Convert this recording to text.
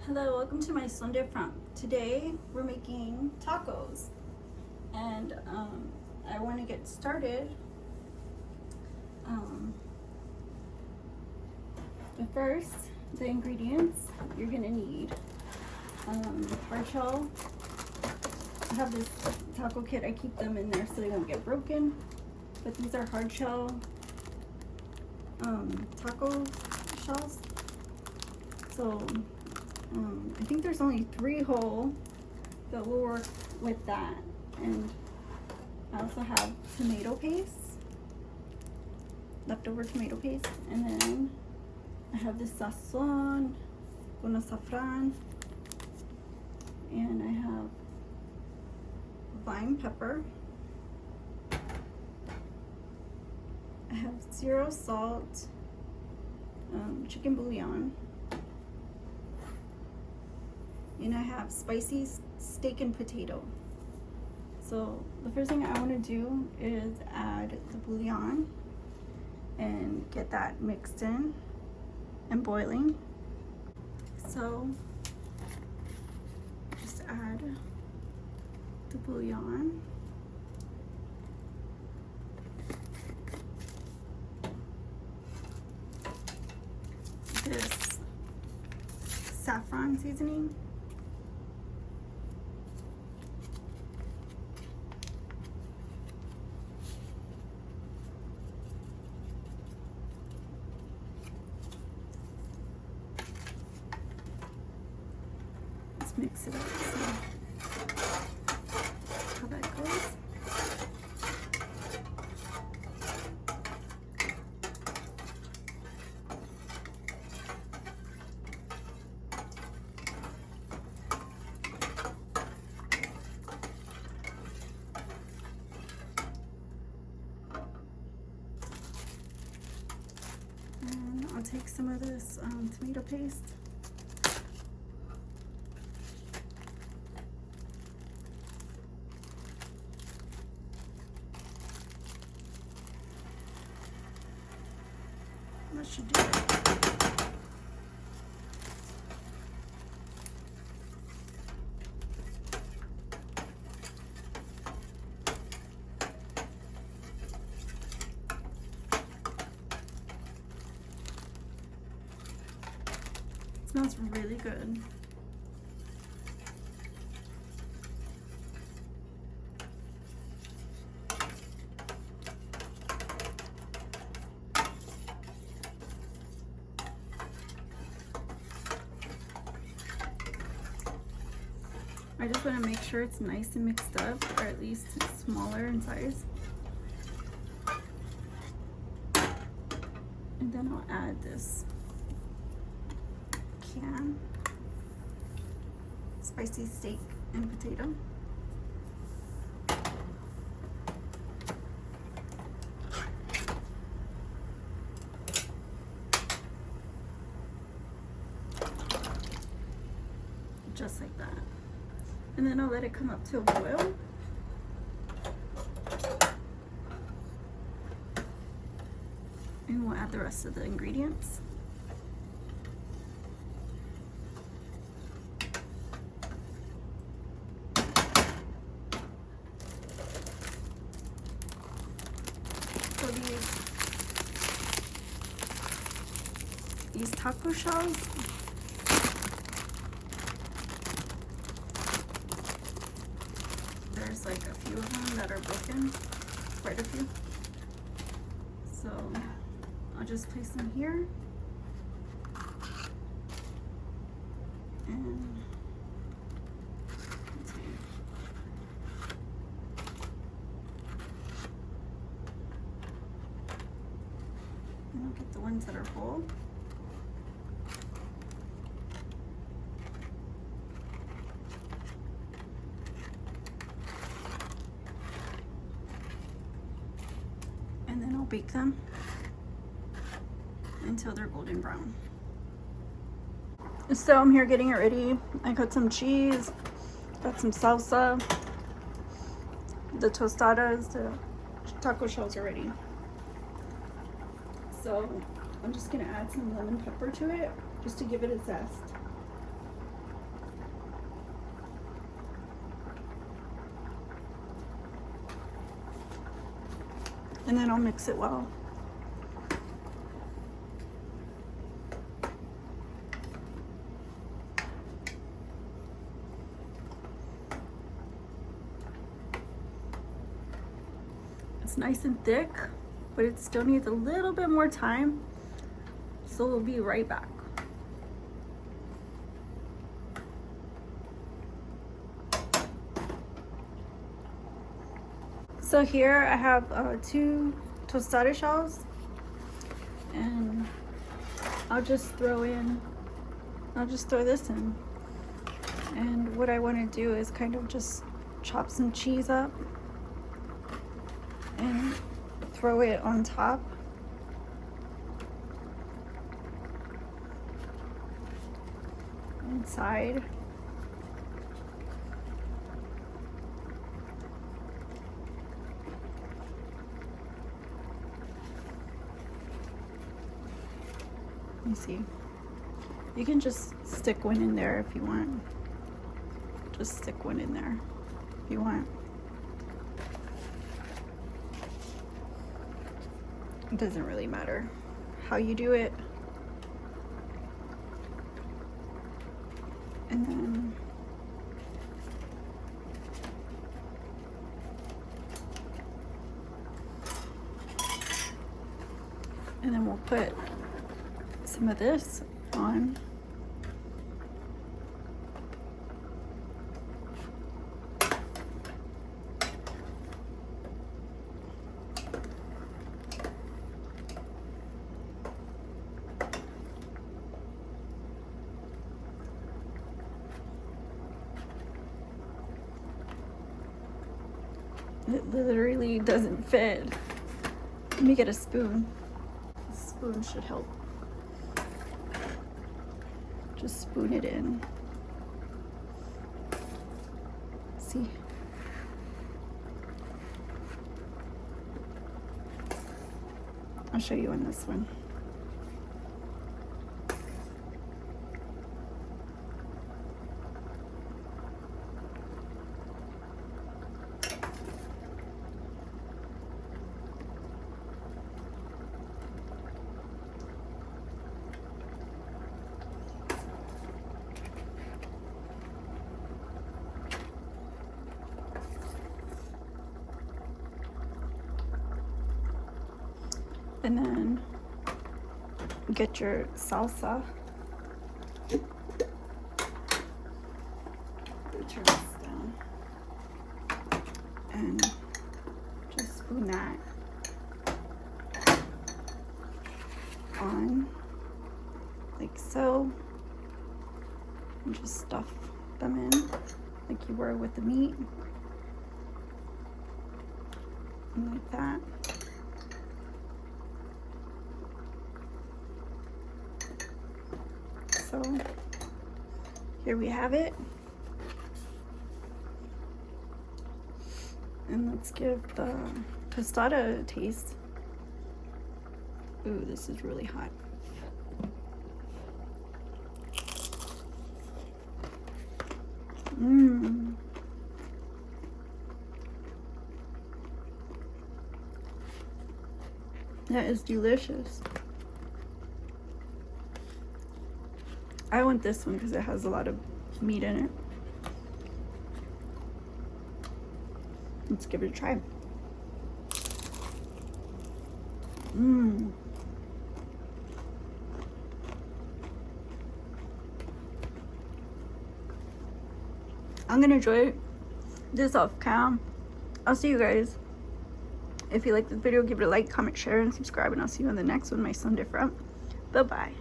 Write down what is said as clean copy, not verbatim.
Hello, welcome to my Sunday front. Today we're making tacos, and I want to get started. But first, the ingredients you're gonna need: hard shell. I have this taco kit. I keep them in there so they won't get broken. But these are hard shell taco shells. So. I think there's only 3 whole, but we'll work with that. And I also have tomato paste, leftover tomato paste, and then I have this sazon con safran, and I have lime pepper. I have 0 salt, chicken bouillon. And I have spicy steak and potato. So the first thing I want to do is add the bouillon and get that mixed in and boiling. So just add the bouillon. This saffron seasoning. Mix it up, see how that goes. And I'll take some of this tomato paste. That should do it. It smells really good. I just want to make sure it's nice and mixed up, or at least smaller in size. And then I'll add this can spicy steak and potato. Just like that. And then I'll let it come up to a boil. And we'll add the rest of the ingredients. So these taco shells, there's like a few of them that are broken, quite a few. So I'll just place them here. And let's see. And I'll get the ones that are whole. And then I'll bake them until they're golden brown. So I'm here getting it ready. I cut some cheese, got some salsa, the tostadas, the taco shells are ready. So I'm just gonna add some lemon pepper to it just to give it a zest. and then I'll mix it well. It's nice and thick, but it still needs a little bit more time, so we'll be right back. So here I have 2 tostada shells, and I'll just throw this in. And what I want to do is kind of just chop some cheese up and throw it on top. Inside. Let me see. You can just stick one in there if you want. Just stick one in there if you want. It doesn't really matter how you do it. And then we'll put some of this on. It literally doesn't fit. Let me get a spoon. A spoon should help. Just spoon it in. See? I'll show you on this one. And then get your salsa. Turn this down. And just spoon that on like so. And just stuff them in like you were with the meat. And like that. So here we have it. And let's give the tostada a taste. Ooh, this is really hot. Mmm. That is delicious. I want this one because it has a lot of meat in it. Let's give it a try. Mmm. I'm gonna enjoy this off cam. I'll see you guys. If you like this video, give it a like, comment, share, and subscribe, and I'll see you in the next one. My son different. Bye bye.